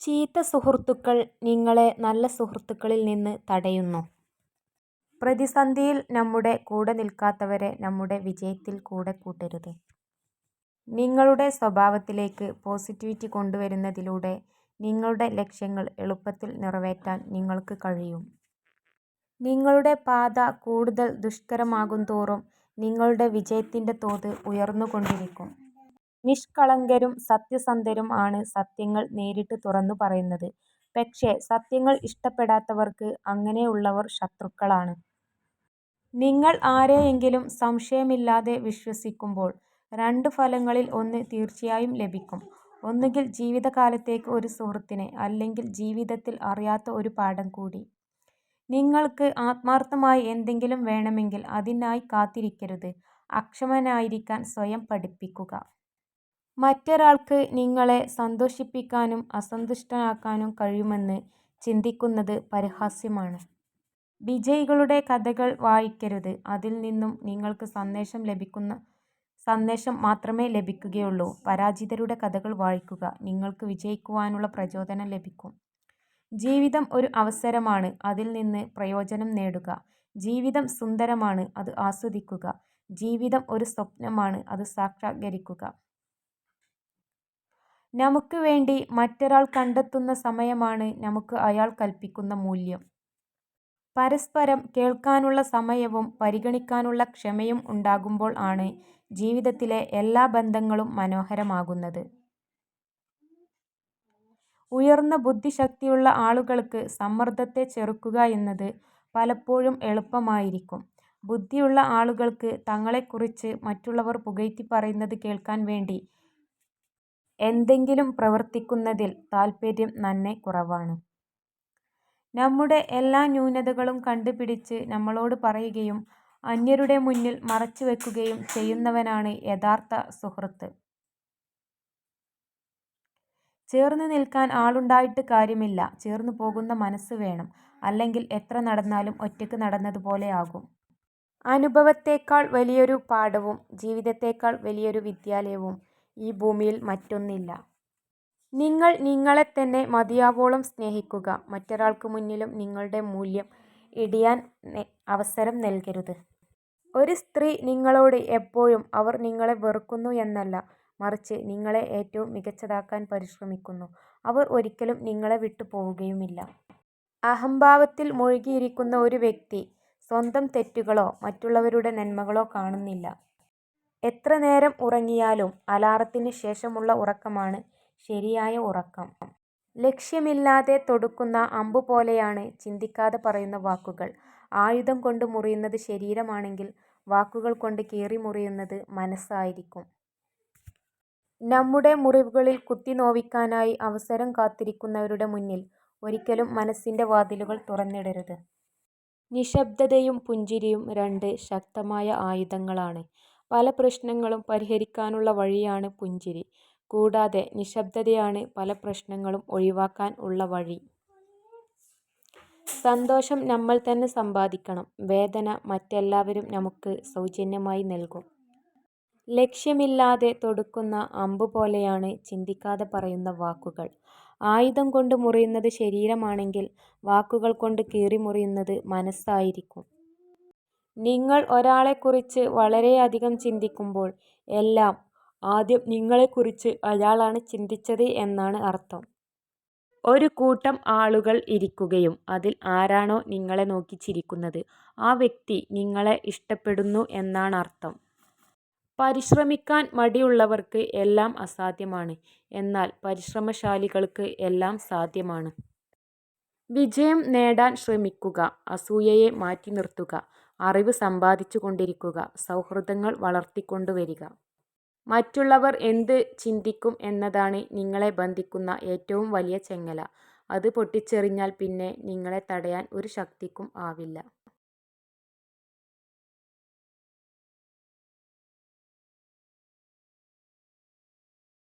ചീത്ത സുഹൃത്തുക്കൾ നിങ്ങളെ നല്ല സുഹൃത്തുക്കളിൽ നിന്ന് തടയുന്നു. പ്രതിസന്ധിയിൽ നമ്മുടെ കൂടെ നിൽക്കാത്തവരെ നമ്മുടെ വിജയത്തിൽ കൂടെ കൂട്ടരുത്. നിങ്ങളുടെ സ്വഭാവത്തിലേക്ക് പോസിറ്റിവിറ്റി കൊണ്ടുവരുന്നതിലൂടെ നിങ്ങളുടെ ലക്ഷ്യങ്ങൾ എളുപ്പത്തിൽ നിറവേറ്റാൻ നിങ്ങൾക്ക് കഴിയും. നിങ്ങളുടെ പാത കൂടുതൽ ദുഷ്കരമാകുന്തോറും നിങ്ങളുടെ വിജയത്തിന്റെ തോത് ഉയർന്നുകൊണ്ടിരിക്കും. നിഷ്കളങ്കരും സത്യസന്ധരും ആണ് സത്യങ്ങൾ നേരിട്ട് തുറന്നു പറയുന്നത്. പക്ഷേ സത്യങ്ങൾ ഇഷ്ടപ്പെടാത്തവർക്ക് അങ്ങനെയുള്ളവർ ശത്രുക്കളാണ്. നിങ്ങൾ ആരെയെങ്കിലും സംശയമില്ലാതെ വിശ്വസിക്കുമ്പോൾ രണ്ട് ഫലങ്ങളിൽ ഒന്ന് തീർച്ചയായും ലഭിക്കും. ഒന്നുകിൽ ജീവിതകാലത്തേക്ക് ഒരു സുഹൃത്തിനെ, അല്ലെങ്കിൽ ജീവിതത്തിൽ അറിയാത്ത ഒരു പാഠം കൂടി. നിങ്ങൾക്ക് ആത്മാർത്ഥമായി എന്തെങ്കിലും വേണമെങ്കിൽ അതിനായി കാത്തിരിക്കരുത്. അക്ഷമനായിരിക്കാൻ സ്വയം പഠിപ്പിക്കുക. മറ്റൊരാൾക്ക് നിങ്ങളെ സന്തോഷിപ്പിക്കാനും അസന്തുഷ്ടനാക്കാനും കഴിയുമെന്ന് ചിന്തിക്കുന്നത് പരിഹാസ്യമാണ്. വിജയികളുടെ കഥകൾ വായിക്കരുത്. അതിൽ നിന്നും നിങ്ങൾക്ക് സന്ദേശം മാത്രമേ ലഭിക്കുകയുള്ളൂ. പരാജിതരുടെ കഥകൾ വായിക്കുക. നിങ്ങൾക്ക് വിജയിക്കുവാനുള്ള പ്രചോദനം ലഭിക്കും. ജീവിതം ഒരു അവസരമാണ്, അതിൽ നിന്ന് പ്രയോജനം നേടുക. ജീവിതം സുന്ദരമാണ്, അത് ആസ്വദിക്കുക. ജീവിതം ഒരു സ്വപ്നമാണ്, അത് സാക്ഷാത്കരിക്കുക. നമുക്ക് വേണ്ടി മറ്റൊരാൾ കണ്ടെത്തുന്ന സമയമാണ് നമുക്ക് അയാൾ കൽപ്പിക്കുന്ന മൂല്യം. പരസ്പരം കേൾക്കാനുള്ള സമയവും പരിഗണിക്കാനുള്ള ക്ഷമയും ഉണ്ടാകുമ്പോൾ ആണ് ജീവിതത്തിലെ എല്ലാ ബന്ധങ്ങളും മനോഹരമാകുന്നത്. ഉയർന്ന ബുദ്ധിശക്തിയുള്ള ആളുകൾക്ക് സമ്മർദ്ദത്തെ ചെറുക്കുക എന്നത് പലപ്പോഴും എളുപ്പമായിരിക്കും. ബുദ്ധിയുള്ള ആളുകൾക്ക് തങ്ങളെക്കുറിച്ച് മറ്റുള്ളവർ പുകഴ്ത്തി പറയുന്നത് കേൾക്കാൻ വേണ്ടി എന്തെങ്കിലും പ്രവർത്തിക്കുന്നതിൽ താൽപര്യം നന്നേ കുറവാണ്. നമ്മുടെ എല്ലാ ന്യൂനതകളും കണ്ടുപിടിച്ച് നമ്മളോട് പറയുകയും അന്യരുടെ മുന്നിൽ മറച്ചു വെക്കുകയും ചെയ്യുന്നവനാണ് യഥാർത്ഥ സുഹൃത്ത്. ചേർന്ന് നിൽക്കാൻ ആളുണ്ടായിട്ട് കാര്യമില്ല, ചേർന്ന് പോകുന്ന മനസ്സ് വേണം. അല്ലെങ്കിൽ എത്ര നടന്നാലും ഒറ്റയ്ക്ക് നടന്നതുപോലെ ആകും. അനുഭവത്തേക്കാൾ വലിയൊരു പാഠവും ജീവിതത്തേക്കാൾ വലിയൊരു വിദ്യാലയവും ഈ ഭൂമിയിൽ മറ്റൊന്നില്ല. നിങ്ങൾ നിങ്ങളെത്തന്നെ മതിയാവോളം സ്നേഹിക്കുക. മറ്റൊരാൾക്ക് മുന്നിലും നിങ്ങളുടെ മൂല്യം ഇടിയാൻ അവസരം നൽകരുത്. ഒരു സ്ത്രീ നിങ്ങളോട് എപ്പോഴും അവർ നിങ്ങളെ വെറുക്കുന്നു എന്നല്ല, മറിച്ച് നിങ്ങളെ ഏറ്റവും മികച്ചതാക്കാൻ പരിശ്രമിക്കുന്നു. അവർ ഒരിക്കലും നിങ്ങളെ വിട്ടു പോവുകയുമില്ല. അഹംഭാവത്തിൽ മുഴുകിയിരിക്കുന്ന ഒരു വ്യക്തി സ്വന്തം തെറ്റുകളോ മറ്റുള്ളവരുടെ നന്മകളോ കാണുന്നില്ല. എത്ര നേരം ഉറങ്ങിയാലും അലാറത്തിന് ശേഷമുള്ള ഉറക്കമാണ് ശരിയായ ഉറക്കം. ലക്ഷ്യമില്ലാതെ തൊടുക്കുന്ന അമ്പു പോലെയാണ് ചിന്തിക്കാതെ പറയുന്ന വാക്കുകൾ. ആയുധം കൊണ്ട് മുറിയുന്നത് ശരീരമാണെങ്കിൽ വാക്കുകൾ കൊണ്ട് കീറി മുറിയുന്നത് മനസ്സായിരിക്കും. നമ്മുടെ മുറിവുകളിൽ കുത്തി നോവിക്കാനായി അവസരം കാത്തിരിക്കുന്നവരുടെ മുന്നിൽ ഒരിക്കലും മനസ്സിന്റെ വാതിലുകൾ തുറന്നിടരുത്. നിശബ്ദതയും പുഞ്ചിരിയും രണ്ട് ശക്തമായ ആയുധങ്ങളാണ്. പല പ്രശ്നങ്ങളും പരിഹരിക്കാനുള്ള വഴിയാണ് പുഞ്ചിരി. കൂടാതെ നിശബ്ദതയാണ് പല പ്രശ്നങ്ങളും ഒഴിവാക്കാൻ ഉള്ള വഴി. സന്തോഷം നമ്മൾ തന്നെ സമ്പാദിക്കണം. വേദന മറ്റെല്ലാവരും നമുക്ക് സൗജന്യമായി നൽകും. ലക്ഷ്യമില്ലാതെ തൊടുക്കുന്ന അമ്പു പോലെയാണ് ചിന്തിക്കാതെ പറയുന്ന വാക്കുകൾ. ആയുധം കൊണ്ട് മുറിയുന്നത് ശരീരമാണെങ്കിൽ വാക്കുകൾ കൊണ്ട് കീറി മുറിയുന്നത് മനസ്സായിരിക്കും. നിങ്ങൾ ഒരാളെക്കുറിച്ച് വളരെയധികം ചിന്തിക്കുമ്പോൾ എല്ലാം ആദ്യം നിങ്ങളെക്കുറിച്ച് അയാളാണ് ചിന്തിച്ചത് എന്നാണ് അർത്ഥം. ഒരു കൂട്ടം ആളുകൾ ഇരിക്കുകയും അതിൽ ആരാണോ നിങ്ങളെ നോക്കി ചിരിക്കുന്നത് ആ വ്യക്തി നിങ്ങളെ ഇഷ്ടപ്പെടുന്നു എന്നാണർത്ഥം. പരിശ്രമിക്കാൻ മടിയുള്ളവർക്ക് എല്ലാം അസാധ്യമാണ്, എന്നാൽ പരിശ്രമശാലികൾക്ക് എല്ലാം സാധ്യമാണ്. വിജയം നേടാൻ ശ്രമിക്കുക. അസൂയയെ മാറ്റി നിർത്തുക. അറിവ് സമ്പാദിച്ചു കൊണ്ടിരിക്കുക. സൗഹൃദങ്ങൾ വളർത്തിക്കൊണ്ടുവരിക. മറ്റുള്ളവർ എന്ത് ചിന്തിക്കും എന്നതാണ് നിങ്ങളെ ബന്ധിക്കുന്ന ഏറ്റവും വലിയ ചെങ്ങല. അത് പൊട്ടിച്ചെറിഞ്ഞാൽ പിന്നെ നിങ്ങളെ തടയാൻ ഒരു ശക്തിക്കും ആവില്ല.